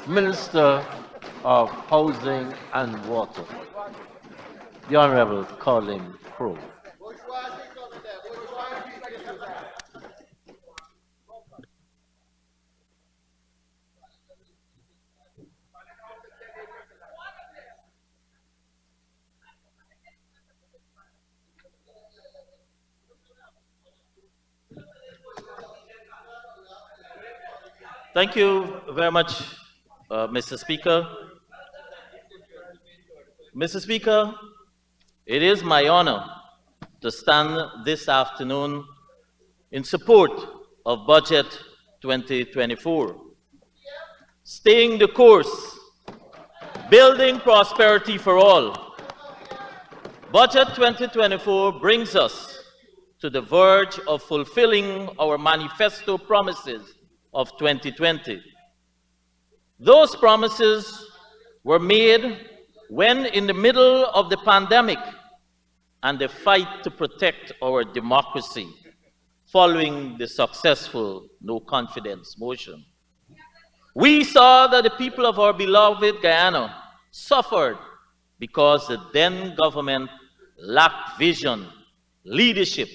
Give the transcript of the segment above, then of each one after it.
Minister of Housing and Water, the Honorable Collin Croal. Thank you very much, Mr. Speaker. Mr. Speaker, it is my honor to stand this afternoon in support of Budget 2024. Staying the course, building prosperity for all. Budget 2024 brings us to the verge of fulfilling our manifesto promises of 2020. Those promises were made when in the middle of the pandemic and the fight to protect our democracy following the successful no confidence motion. We saw that the people of our beloved Guyana suffered because the then government lacked vision, leadership,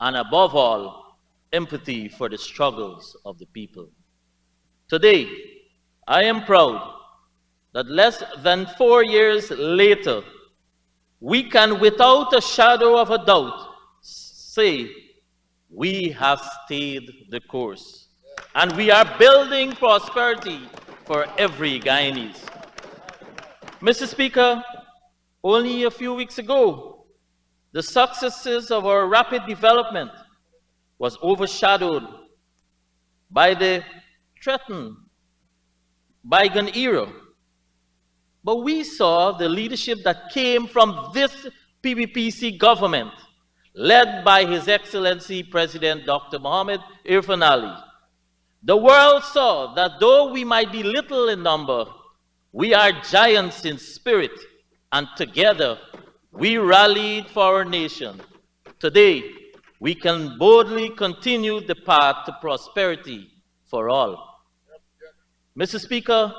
and above all, empathy for the struggles of the people. Today, I am proud that less than 4 years later, we can without a shadow of a doubt say we have stayed the course and we are building prosperity for every Guyanese. Mr. Speaker, only a few weeks ago, the successes of our rapid development was overshadowed by the threatened bygone era. But we saw the leadership that came from this PBPC government, led by His Excellency President Dr. Mohamed Irfan Ali. The world saw that though we might be little in number, we are giants in spirit, and together we rallied for our nation. Today, we can boldly continue the path to prosperity for all. Mr. Speaker,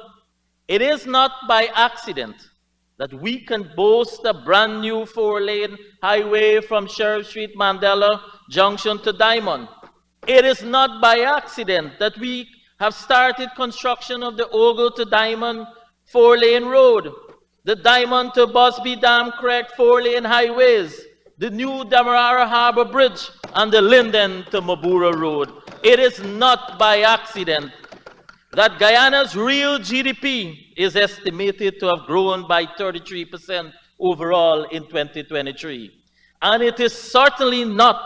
it is not by accident that we can boast a brand new 4-lane highway from Sheriff Street, Mandela Junction to Diamond. It is not by accident that we have started construction of the Ogle to Diamond 4-lane road, the Diamond to Busby Dam Craig 4-lane highways, the new Demerara Harbor Bridge, and the Linden to Mabura Road. It is not by accident that Guyana's real GDP is estimated to have grown by 33% overall in 2023. And it is certainly not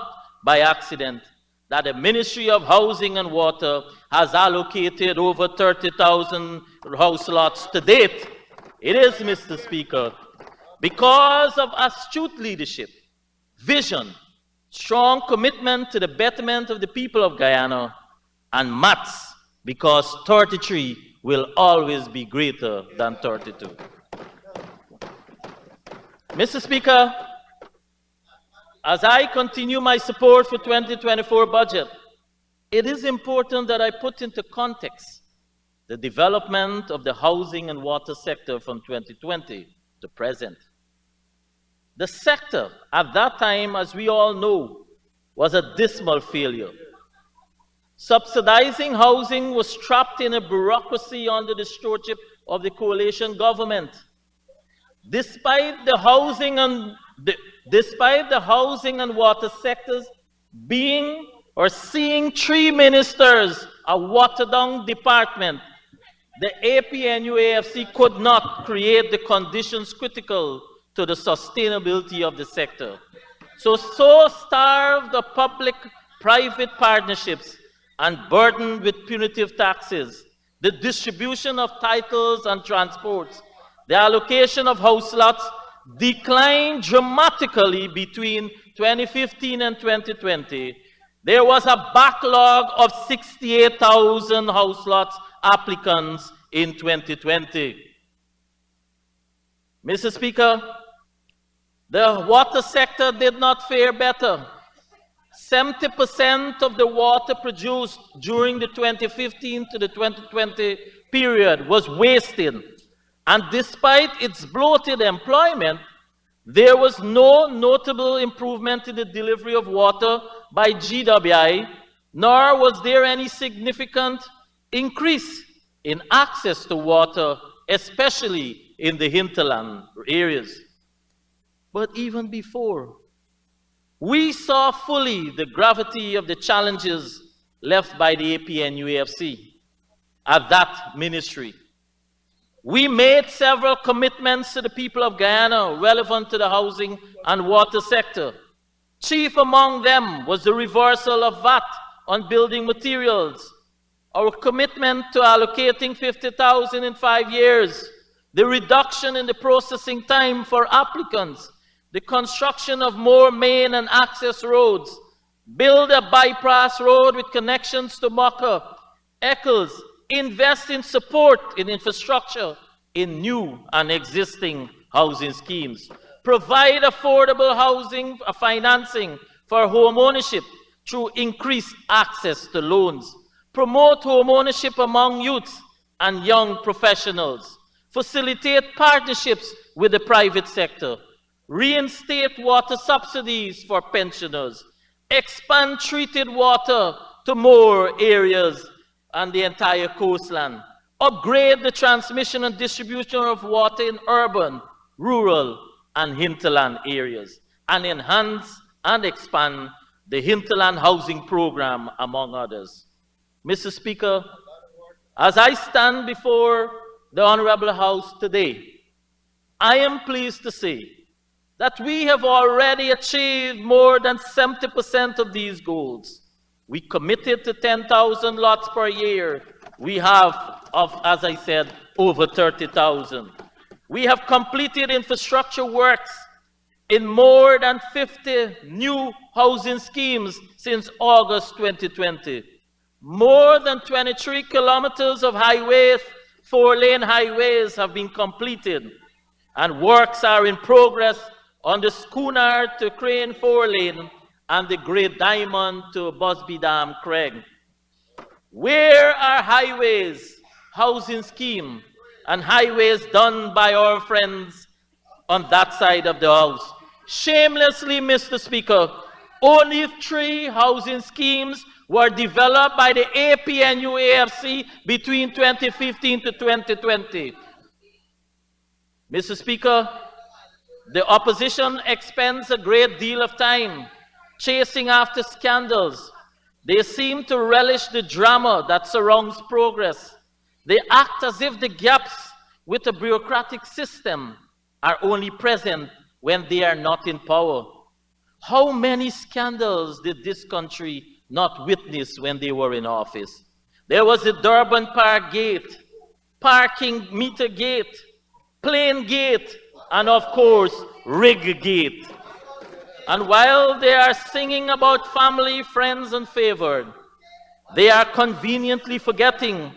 by accident that the Ministry of Housing and Water has allocated over 30,000 house lots to date. It is, Mr. Speaker, because of astute leadership, vision, strong commitment to the betterment of the people of Guyana, and maths, because 33 will always be greater than 32. Mr. Speaker, as I continue my support for 2024 budget, it is important that I put into context the development of the housing and water sector from 2020 to present. The sector at that time, as we all know, was a dismal failure. Subsidizing housing was trapped in a bureaucracy under the stewardship of the coalition government. Despite the housing and water sectors being or seeing 3 ministers, a watered-down department, the APNU-AFC could not create the conditions critical to the sustainability of the sector. So starved of public-private partnerships and burdened with punitive taxes, the distribution of titles and transports, the allocation of house lots declined dramatically between 2015 and 2020. There was a backlog of 68,000 house lots applicants in 2020. Mr. Speaker, the water sector did not fare better. 70% of the water produced during the 2015 to the 2020 period was wasted, and despite its bloated employment, there was no notable improvement in the delivery of water by GWI, nor was there any significant increase in access to water, especially in the hinterland areas. But even before, we saw fully the gravity of the challenges left by the APNUAFC at that ministry. We made several commitments to the people of Guyana relevant to the housing and water sector. Chief among them was the reversal of VAT on building materials, our commitment to allocating $50,000 in 5 years, the reduction in the processing time for applicants, the construction of more main and access roads, build a bypass road with connections to Mocha, Eccles, invest in support in infrastructure, in new and existing housing schemes, provide affordable housing financing for home ownership through increased access to loans, promote home ownership among youths and young professionals, facilitate partnerships with the private sector, reinstate water subsidies for pensioners, expand treated water to more areas and the entire coastline, upgrade the transmission and distribution of water in urban, rural, and hinterland areas, and enhance and expand the hinterland housing program, among others. Mr. Speaker, as I stand before the Honorable House today, I am pleased to say that we have already achieved more than 70% of these goals. We committed to 10,000 lots per year. We have, as I said, over 30,000. We have completed infrastructure works in more than 50 new housing schemes since August 2020. More than 23 kilometers of highways, 4-lane highways have been completed, and works are in progress on the Schooner to Crane 4-lane and the Great Diamond to Busby Dam Craig. Where are highways, housing scheme, and highways done by our friends on that side of the house? Shamelessly, Mr. Speaker, only 3 housing schemes were developed by the APNUAFC between 2015 to 2020. Mr. Speaker, the opposition expends a great deal of time chasing after scandals. They seem to relish the drama that surrounds progress. They act as if the gaps with the bureaucratic system are only present when they are not in power. How many scandals did this country not witness when they were in office? There was the Durban Park Gate, Parking Meter Gate, Plane Gate, and of course, Rig Gate. And while they are singing about family, friends, and favored, they are conveniently forgetting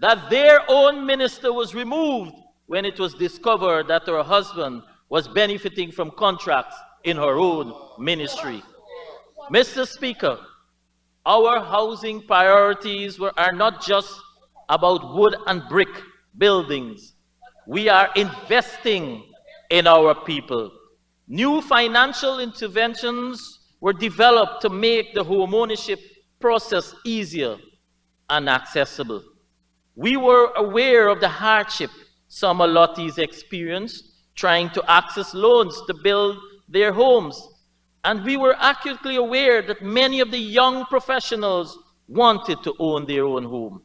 that their own minister was removed when it was discovered that her husband was benefiting from contracts in her own ministry. Mr. Speaker, our housing priorities are not just about wood and brick buildings. We are investing in our people. New financial interventions were developed to make the homeownership process easier and accessible. We were aware of the hardship some allottees experienced trying to access loans to build their homes. And we were acutely aware that many of the young professionals wanted to own their own home,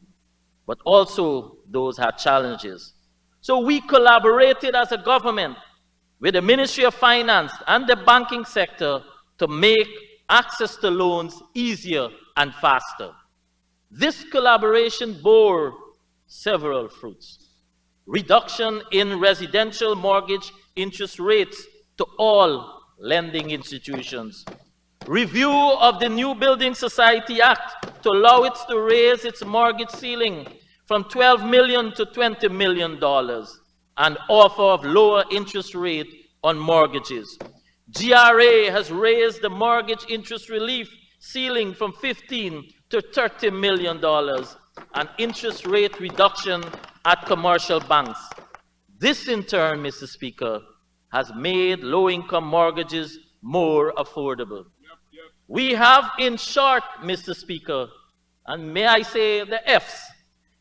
but also those had challenges. So we collaborated as a government with the Ministry of Finance and the banking sector to make access to loans easier and faster. This collaboration bore several fruits. Reduction in residential mortgage interest rates to all lending institutions. Review of the New Building Society Act to allow it to raise its mortgage ceiling from $12 million to $20 million. And offer of lower interest rate on mortgages. GRA has raised the mortgage interest relief ceiling from $15 to $30 million, and interest rate reduction at commercial banks. This in turn, Mr. Speaker, has made low-income mortgages more affordable. We have, in short, Mr. Speaker, and may I say the F's,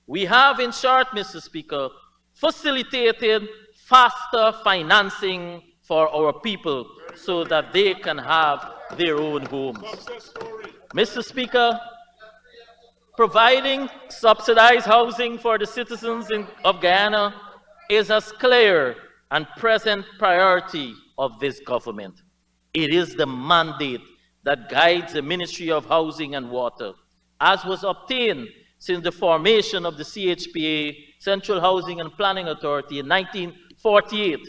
we have, in short, Mr. Speaker, facilitated faster financing for our people so that they can have their own homes. Mr. Speaker, providing subsidized housing for the citizens of Guyana is a clear and present priority of this government. It is the mandate that guides the Ministry of Housing and Water, as was obtained since the formation of the CHPA, Central Housing and Planning Authority, in 1948.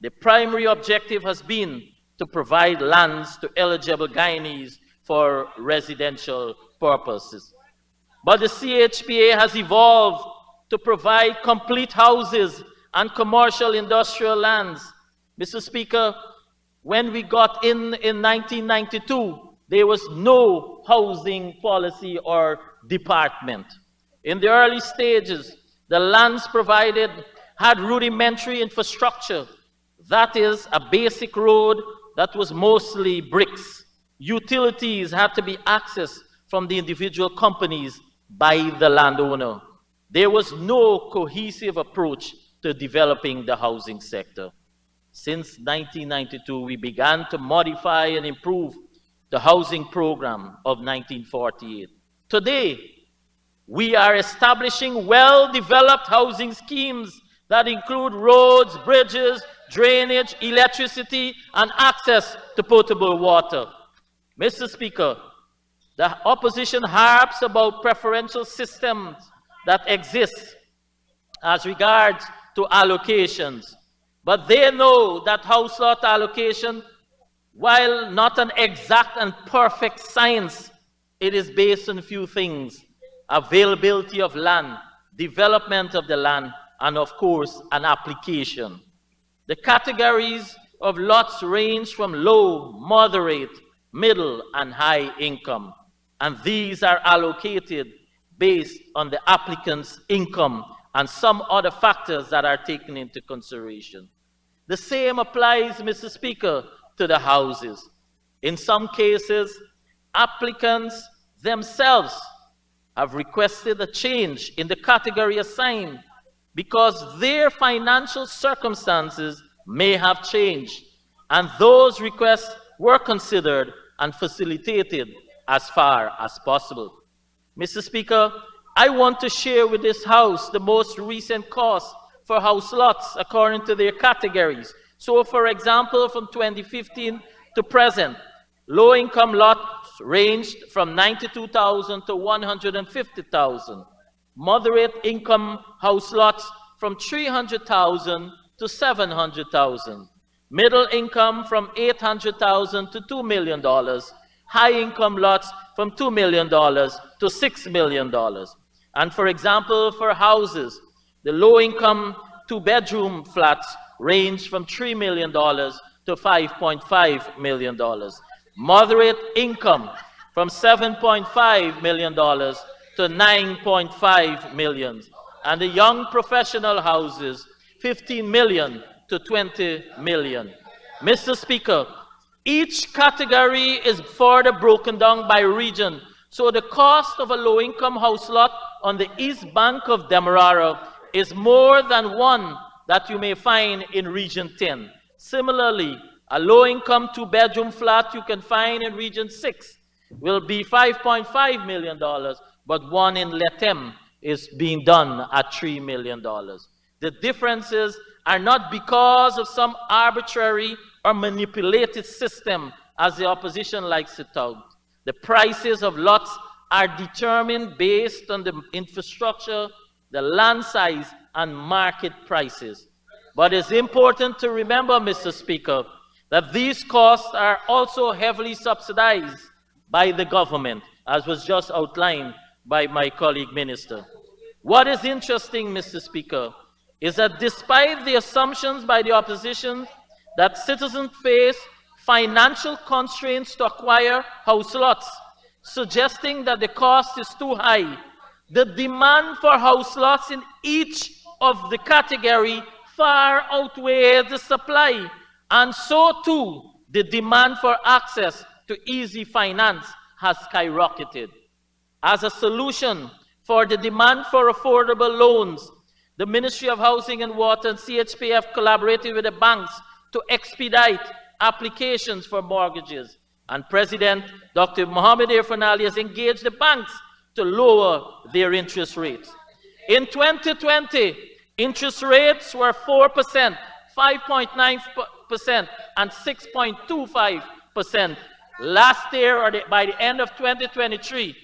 The primary objective has been to provide lands to eligible Guyanese for residential purposes. But the CHPA has evolved to provide complete houses and commercial industrial lands. Mr. Speaker, when we got in 1992, there was no housing policy or department. In the early stages, the lands provided had rudimentary infrastructure. That is, a basic road that was mostly bricks. Utilities had to be accessed from the individual companies by the landowner. There was no cohesive approach to developing the housing sector. Since 1992, we began to modify and improve the housing program of 1948. Today, we are establishing well-developed housing schemes that include roads, bridges, drainage, electricity, and access to potable water. Mr. Speaker, the opposition harps about preferential systems that exist as regards to allocations, but they know that house lot allocation, while not an exact and perfect science, it is based on a few things: availability of land, development of the land, and of course, an application. The categories of lots range from low, moderate, middle, and high income, and these are allocated based on the applicant's income and some other factors that are taken into consideration. The same applies, Mr. Speaker, to the houses. In some cases, applicants themselves have requested a change in the category assigned because their financial circumstances may have changed, and those requests were considered and facilitated as far as possible. Mr. Speaker, I want to share with this House the most recent cost for house lots according to their categories. So, for example, from 2015 to present, low-income lots ranged from $92,000 to $150,000. Moderate income house lots from $300,000 to $700,000. Middle income from $800,000 to $2 million. High income lots from $2 million to $6 million. And for example, for houses, the low income 2-bedroom flats range from $3 million to $5.5 million. Moderate income from $7.5 million to $9.5 million. And the young professional houses, $15 million to $20 million. Mr. Speaker, each category is further broken down by region. So the cost of a low-income house lot on the east bank of Demerara is more than one that you may find in Region 10. Similarly, a low-income 2-bedroom flat you can find in Region 6 will be $5.5 million, but one in Letem is being done at $3 million. The differences are not because of some arbitrary or manipulated system, as the opposition likes to tout. The prices of lots are determined based on the infrastructure, the land size, and market prices. But it's important to remember, Mr. Speaker, that these costs are also heavily subsidized by the government, as was just outlined by my colleague minister. What is interesting, Mr. Speaker, is that despite the assumptions by the opposition that citizens face financial constraints to acquire house lots, suggesting that the cost is too high, the demand for house lots in each of the category far outweighs the supply, and so too the demand for access to easy finance has skyrocketed. As a solution for the demand for affordable loans, the Ministry of Housing and Water and CHP have collaborated with the banks to expedite applications for mortgages. And President Dr. Mohamed Irfan Ali has engaged the banks to lower their interest rates. In 2020, interest rates were 4%, 5.9%, and 6.25%. Last year, or by the end of 2023,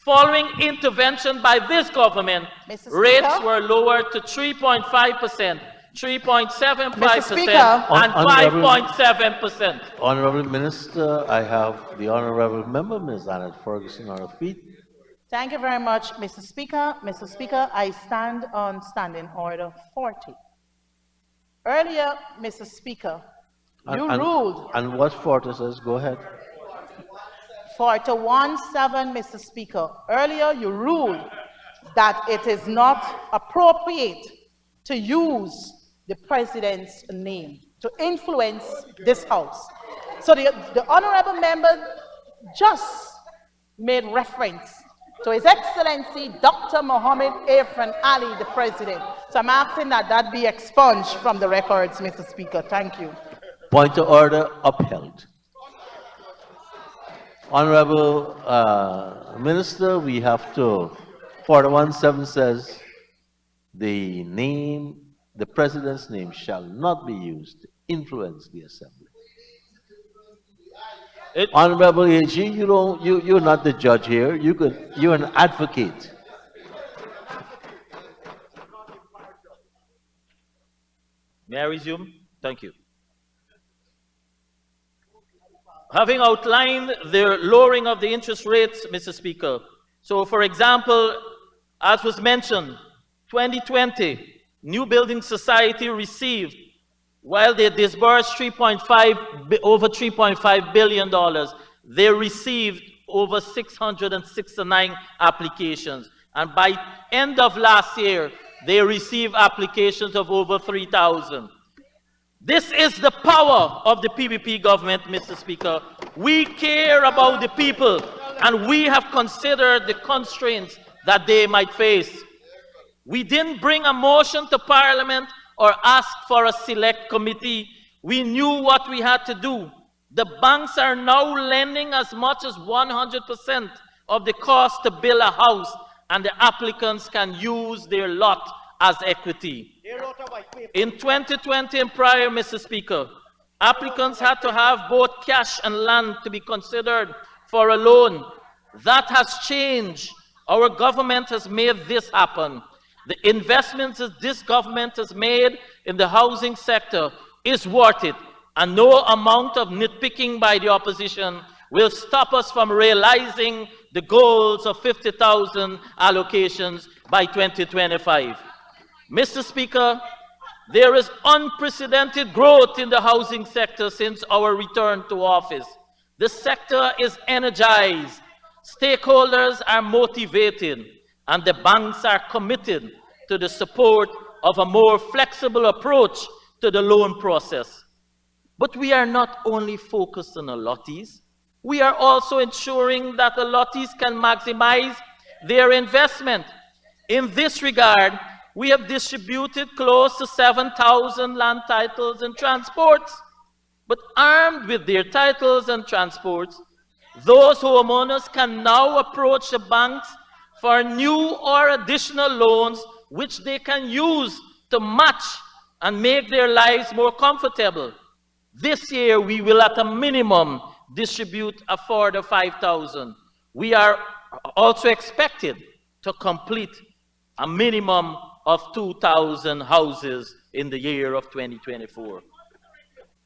following intervention by this government, rates were lowered to 3.5%, 3.75%, and 5.7%. Honorable Minister, I have the Honorable Member, Ms. Annette Ferguson, on her feet. Thank you very much, Mr. Speaker. Mr. Speaker, I stand on Standing Order 40. Earlier, Mr. Speaker, you ruled... And what 40 says? Go ahead. 41-7, Mr. Speaker. Earlier, you ruled that it is not appropriate to use the President's name to influence this House. So the Honorable Member just made reference to His Excellency Dr. Mohamed Irfan Ali, the President. So I'm asking that that be expunged from the records, Mr. Speaker. Thank you. Point of order upheld. Honorable Minister, we have to, 41-7 says, the President's name shall not be used to influence the Assembly. Honorable AG, you're not the judge here. You're an advocate. May I resume? Thank you. Having outlined the lowering of the interest rates, Mr. Speaker, so for example, as was mentioned, 2020, New Building Society received, while they disbursed over $3.5 billion, they received over 669 applications. And by end of last year, they received applications of over 3,000. This is the power of the PPP government, Mr. Speaker. We care about the people, and we have considered the constraints that they might face. We didn't bring a motion to Parliament or ask for a select committee. We knew what we had to do. The banks are now lending as much as 100% of the cost to build a house, and the applicants can use their lot as equity. In 2020 and prior, Mr. Speaker, applicants had to have both cash and land to be considered for a loan. That has changed. Our government has made this happen. The investments that this government has made in the housing sector is worth it, and no amount of nitpicking by the opposition will stop us from realizing the goals of 50,000 allocations by 2025. Mr. Speaker, there is unprecedented growth in the housing sector since our return to office. The sector is energized, stakeholders are motivated, and the banks are committed to the support of a more flexible approach to the loan process. But we are not only focused on allottees, we are also ensuring that allottees can maximize their investment. In this regard, we have distributed close to 7,000 land titles and transports. But armed with their titles and transports, those homeowners can now approach the banks for new or additional loans which they can use to match and make their lives more comfortable. This year, we will at a minimum distribute a further 5,000. We are also expected to complete a minimum of 2,000 houses in the year of 2024.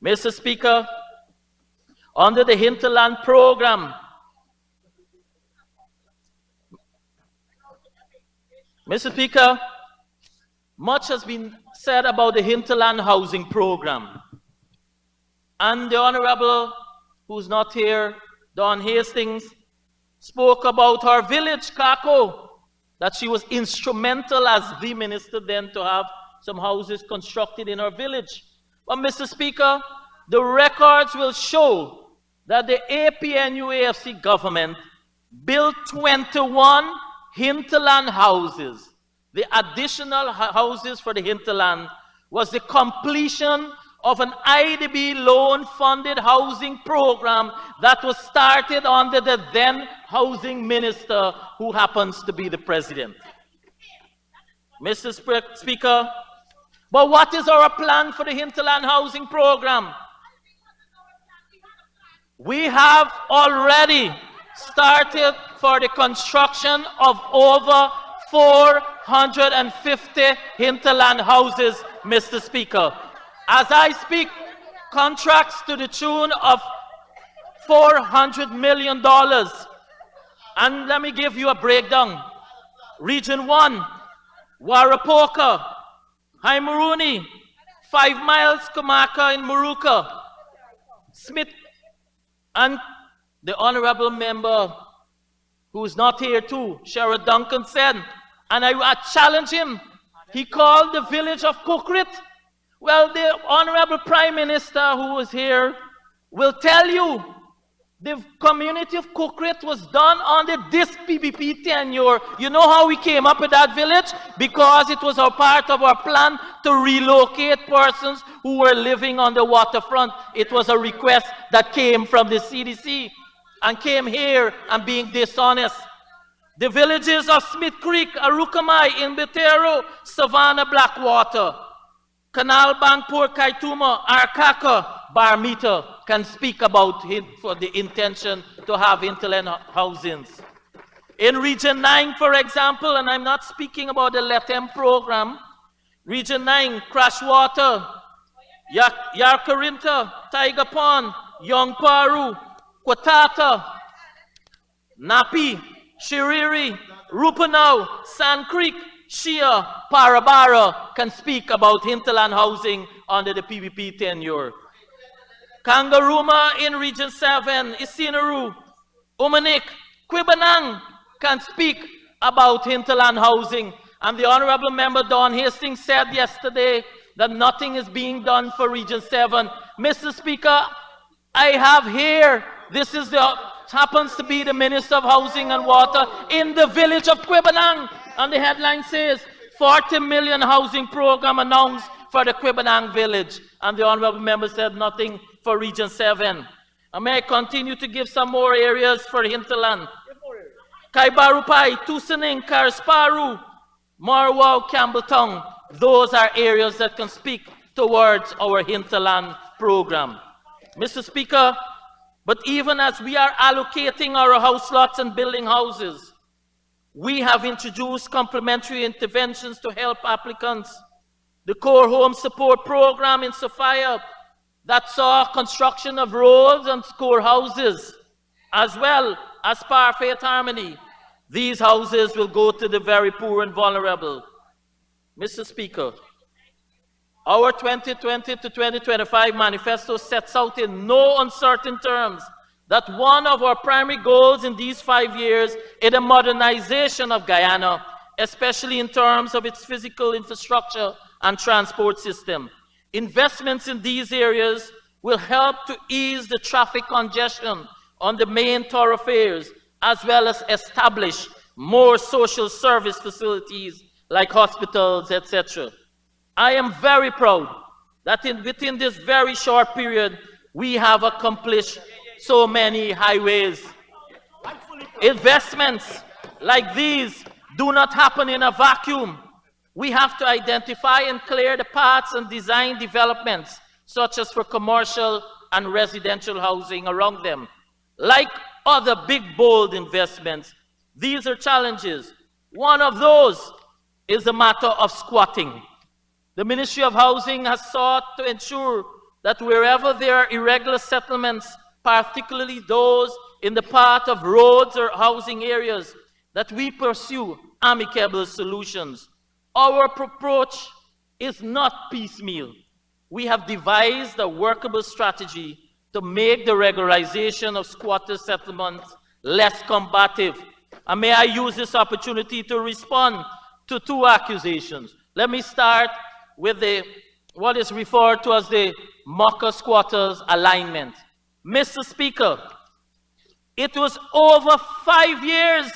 Mr. Speaker, under the Hinterland program, Mr. Speaker, much has been said about the Hinterland housing program. And the Honorable, who's not here, Don Hastings, spoke about our village, Kako. that she was instrumental as the minister then to have some houses constructed in our village. But Mr. Speaker, the records will show that the APNU-AFC government built 21 hinterland houses. The additional houses for the hinterland was the completion of an IDB loan-funded housing program that was started under the then housing minister, who happens to be the president. Mr. Speaker, but what is our plan for the hinterland housing program? We have already started for the construction of over 450 hinterland houses, Mr. Speaker. As I speak, contracts to the tune of $400 million. And let me give you a breakdown. Region 1, Warapoka, Haimaruni, 5 miles Kamaka in Maruka, Smith, and the honorable member who is not here too, Sherrod Duncan, said, and I challenge him, he called the village of Kukrit. Well, the honorable prime minister who is here will tell you the community of Kukrit was done under this PPP tenure. You know how we came up with that village? Because it was a part of our plan to relocate persons who were living on the waterfront. It was a request that came from the CDC and came here and being dishonest. The villages of Smith Creek, Arukamai, Inbetero, Savannah, Blackwater, Canal Bank, Port Kaituma, Arkaka, Barmita can speak about it for the intention to have hinterland housings. In Region 9, for example, and I'm not speaking about the LETEM program, Region 9, Crashwater, Yarkarinta, Tiger Pond, Young Paru, Kwatata, Napi, Shiriri, Rupanau, Sand Creek, Shia, Parabara can speak about hinterland housing under the PPP tenure. Kangaruma in Region 7, Isinaru, Umanik, Quibanang can speak about hinterland housing. And the Honorable Member Don Hastings said yesterday that nothing is being done for Region 7. Mr. Speaker, I have here, this is happens to be the Minister of Housing and Water in the village of Quibanang. And the headline says, 40 million housing program announced for the Quibanang village. And the Honorable Member said nothing for Region 7. And may I continue to give some more areas for hinterland? Kaibarupai, Tusaning, Karsparu, Marwau, Campbelltown. Those are areas that can speak towards our hinterland program. Mr. Speaker, but even as we are allocating our house lots and building houses, we have introduced complementary interventions to help applicants. The Core Home Support Program in Sophia that saw construction of roads and school houses, as well as Parfait Harmony. These houses will go to the very poor and vulnerable. Mr. Speaker, our 2020 to 2025 manifesto sets out in no uncertain terms that one of our primary goals in these 5 years is the modernization of Guyana, especially in terms of its physical infrastructure and transport system. Investments in these areas will help to ease the traffic congestion on the main thoroughfares, as well as establish more social service facilities like hospitals, etc. I am very proud that within this very short period, we have accomplished so many highways. Investments like these do not happen in a vacuum. We have to identify and clear the paths and design developments, such as for commercial and residential housing around them. Like other big, bold investments, these are challenges. One of those is the matter of squatting. The Ministry of Housing has sought to ensure that wherever there are irregular settlements, particularly those in the path of roads or housing areas, that we pursue amicable solutions. Our approach is not piecemeal. We have devised a workable strategy to make the regularization of squatter settlements less combative. And may I use this opportunity to respond to two accusations. Let me start with what is referred to as the Mocker Squatters Alignment. Mr. Speaker, it was over 5 years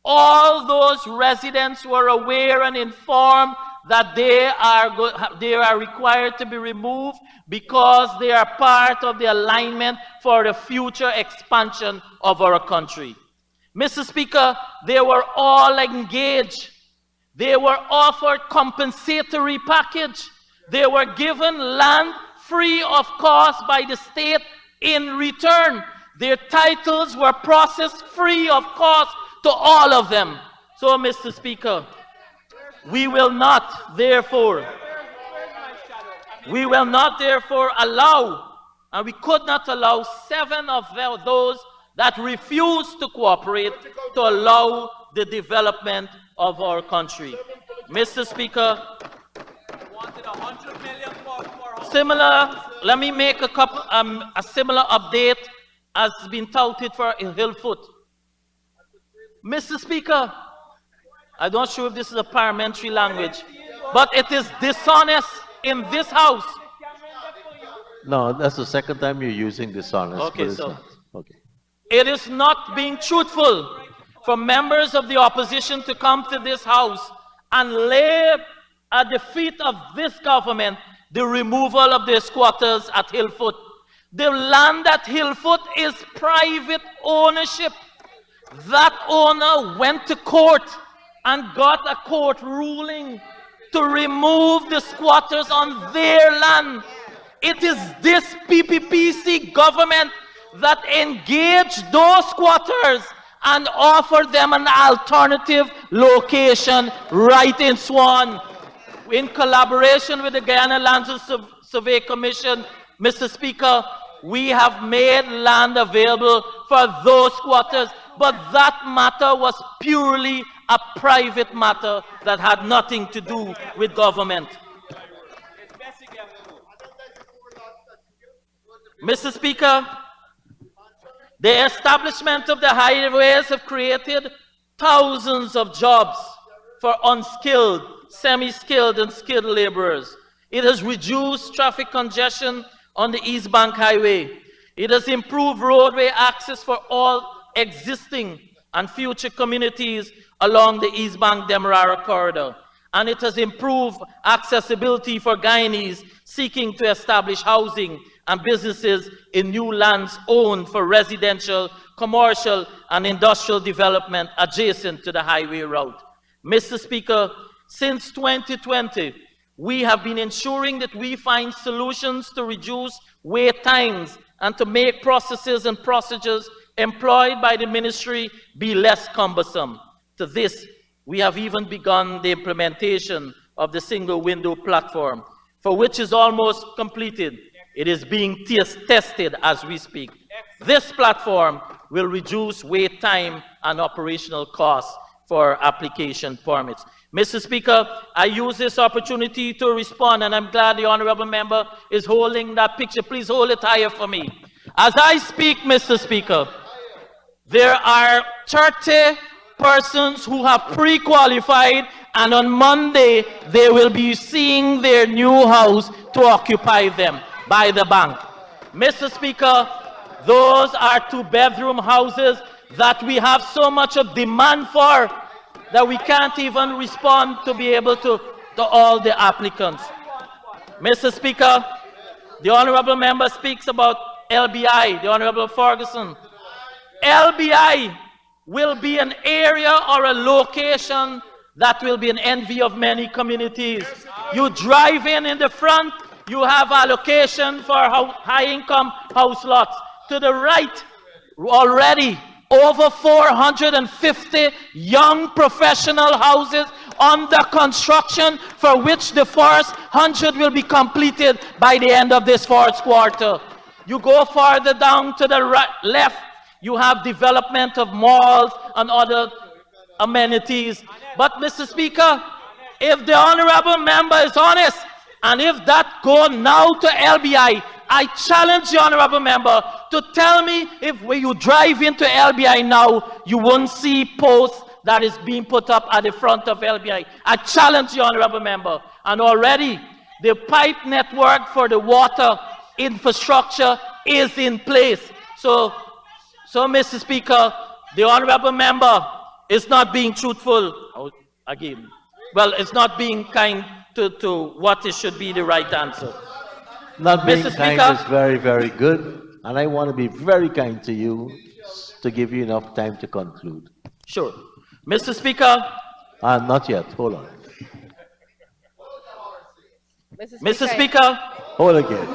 all those residents were aware and informed that they are required to be removed because they are part of the alignment for the future expansion of our country. Mr. Speaker, they were all engaged. They were offered compensatory package. They were given land free of cost by the state in return. Their titles were processed free of cost to all of them. So, Mr. Speaker, we will not therefore allow, and we could not allow 7 of those that refused to cooperate to allow the development of our country. Mr. Speaker, let me make a similar update has been touted for in Hillfoot. Mr. Speaker, I'm not sure if this is a parliamentary language, but it is dishonest in this house. No, that's the second time you're using dishonest. Okay, but it's so not. Okay. it is not being truthful for members of the opposition to come to this house and lay at the feet of this government the removal of the squatters at Hillfoot. The land at Hillfoot is private ownership. That owner went to court and got a court ruling to remove the squatters on their land. It is this PPPC government that engaged those squatters and offered them an alternative location right in Swan. In collaboration with the Guyana Lands Survey Commission, Mr. Speaker, we have made land available for those squatters, but that matter was purely a private matter that had nothing to do with government. Mr. Speaker, the establishment of the highways have created thousands of jobs for unskilled, semi-skilled, and skilled laborers. It has reduced traffic congestion on the East Bank Highway. It has improved roadway access for all existing and future communities along the East Bank Demerara corridor. And it has improved accessibility for Guyanese seeking to establish housing and businesses in new lands owned for residential, commercial, and industrial development adjacent to the highway route. Mr. Speaker, since 2020, we have been ensuring that we find solutions to reduce wait times and to make processes and procedures employed by the ministry be less cumbersome. To this, we have even begun the implementation of the single window platform, for which is almost completed. It is being tested as we speak. This platform will reduce wait time and operational costs for application permits. Mr. Speaker, I use this opportunity to respond, and I'm glad the honorable member is holding that picture. Please hold it higher for me. As I speak, Mr. Speaker, there are 30 persons who have pre-qualified, and on Monday, they will be seeing their new house to occupy them by the bank. Mr. Speaker, those are 2-bedroom houses that we have so much of demand for that we can't even respond to be able to all the applicants. Mr. Speaker, the honorable member speaks about LBI, the Honorable Ferguson. LBI will be an area or a location that will be an envy of many communities. You drive in the front, you have allocation for high-income house lots. To the right, already over 450 young professional houses under construction, for which the first 100 will be completed by the end of this first quarter. You go farther down to the left, you have development of malls and other amenities. But Mr. Speaker, if the honorable member is honest, and if that go now to LBI, I challenge the honorable member to tell me if when you drive into LBI now, you won't see posts that is being put up at the front of LBI. I challenge the honorable member. And already, the pipe network for the water infrastructure is in place. So Mr. Speaker, the honorable member is not being truthful. Again, well, it's not being kind to what it should be the right answer. Not being Mr. kind Speaker. is very, very good, and I want to be very kind to you to give you enough time to conclude. Sure. Mr. Speaker. Not yet. Hold on. Mr. Speaker. Hold again.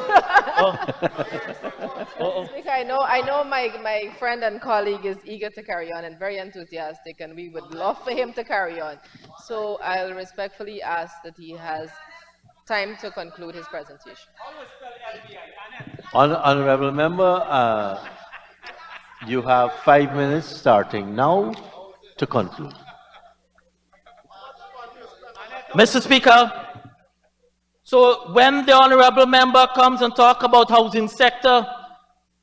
Speaker, I know my friend and colleague is eager to carry on and very enthusiastic, and we would love for him to carry on. So I'll respectfully ask that he has time to conclude his presentation. Honorable member, you have 5 minutes starting now to conclude. Mr. Speaker, so when the honorable member comes and talk about housing sector,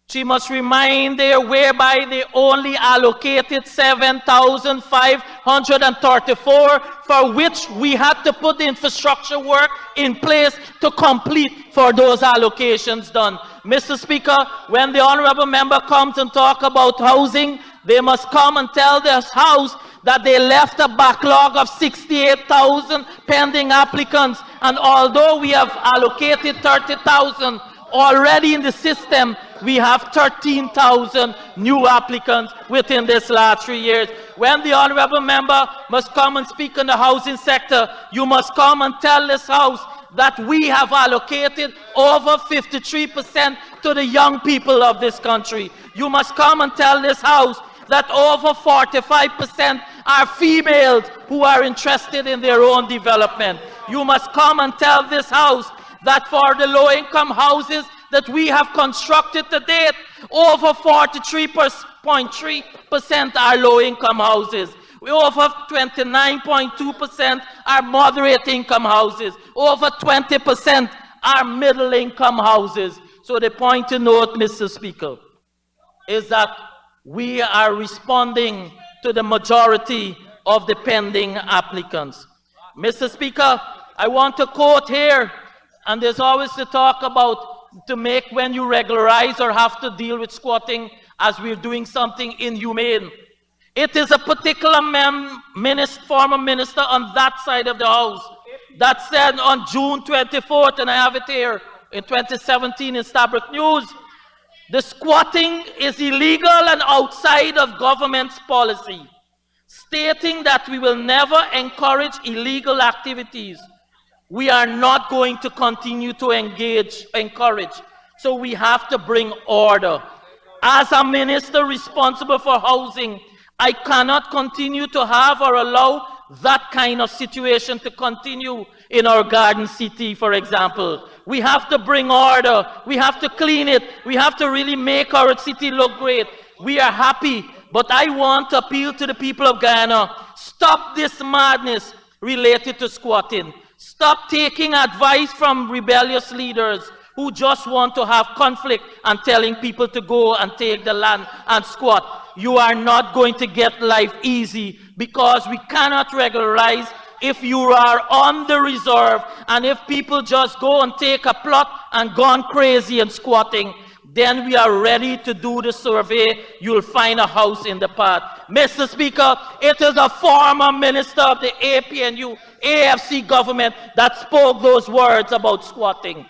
she must remind there whereby they only allocated 7,534, for which we had to put the infrastructure work in place to complete for those allocations done. Mr. Speaker, when the honorable member comes and talk about housing, they must come and tell this House that they left a backlog of 68,000 pending applicants, and although we have allocated 30,000 already in the system, we have 13,000 new applicants within this last 3 years. When the honorable member must come and speak on the housing sector, you must come and tell this House that we have allocated over 53% to the young people of this country. You must come and tell this House that over 45% are females who are interested in their own development. You must come and tell this House that for the low-income houses that we have constructed to date, over 43.3% are low-income houses. Over 29.2% are moderate-income houses. Over 20% are middle-income houses. So the point to note, Mr. Speaker, is that we are responding to the majority of the pending applicants. Mr. Speaker, I want to quote here, and there's always the talk about to make when you regularize or have to deal with squatting as we're doing something inhumane. It is a particular former minister on that side of the House that said on June 24th, and I have it here, in 2017 in Stabroek News, the squatting is illegal and outside of government's policy, stating that we will never encourage illegal activities. We are not going to continue to encourage. So we have to bring order. As a minister responsible for housing, I cannot continue to have or allow that kind of situation to continue in our garden city, for example. We have to bring order. We have to clean it. We have to really make our city look great. We are happy, but I want to appeal to the people of Guyana. Stop this madness related to squatting. Stop taking advice from rebellious leaders who just want to have conflict and telling people to go and take the land and squat. You are not going to get life easy, because we cannot regularize if you are on the reserve, and if people just go and take a plot and gone crazy and squatting, then we are ready to do the survey. You'll find a house in the path. Mr. Speaker, it is a former minister of the APNU, AFC government that spoke those words about squatting.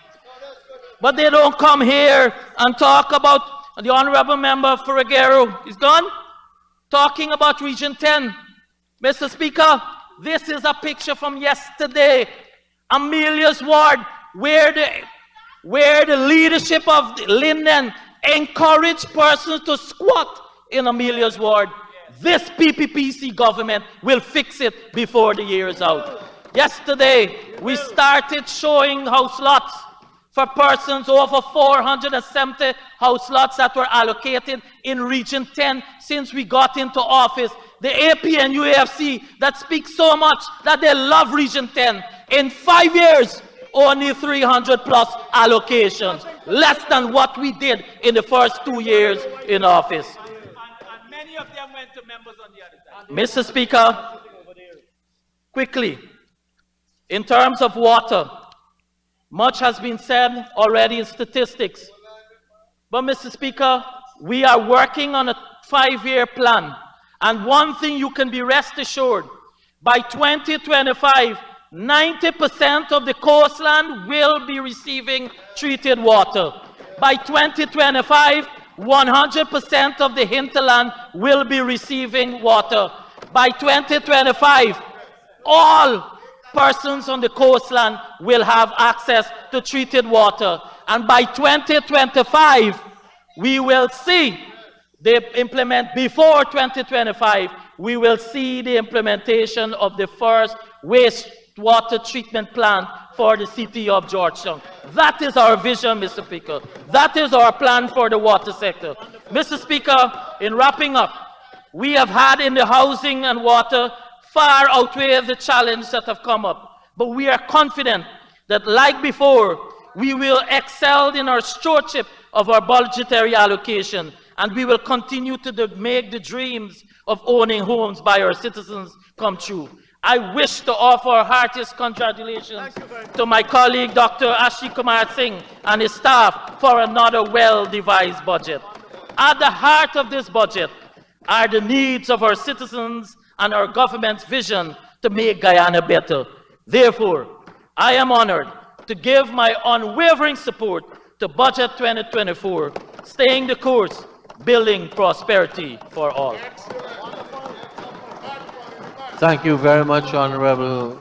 But they don't come here and talk about the honorable member Ferreguero. He's gone? Talking about Region 10. Mr. Speaker, this is a picture from yesterday. Amelia's ward, where the leadership of Linden encouraged persons to squat in Amelia's ward. This PPPC government will fix it before the year is out. Yesterday, we started showing house lots for persons, over 470 house lots that were allocated in Region 10 since we got into office. The AP and UAFC that speak so much that they love Region 10. In 5 years, only 300 plus allocations. less than what we did in the first 2 years in office. And many of them went to members on the other side. Mr. Speaker, quickly, in terms of water, much has been said already in statistics. But Mr. Speaker, we are working on a 5-year plan. And one thing you can be rest assured, by 2025, 90% of the coastland will be receiving treated water. By 2025, 100% of the hinterland will be receiving water. By 2025, all persons on the coastland will have access to treated water. And by 2025, we will see before 2025, we will see the implementation of the first wastewater treatment plant for the city of Georgetown. That is our vision, Mr. Speaker. That is our plan for the water sector. Mr. Speaker, in wrapping up, we have had in the housing and water far outweigh the challenges that have come up. But we are confident that, like before, we will excel in our stewardship of our budgetary allocation, and we will continue to make the dreams of owning homes by our citizens come true. I wish to offer our heartiest congratulations to my colleague, Dr. Ashley Kumar Singh, and his staff for another well-devised budget. At the heart of this budget are the needs of our citizens and our government's vision to make Guyana better. Therefore, I am honored to give my unwavering support to Budget 2024, staying the course, building prosperity for all. Thank you very much, Honorable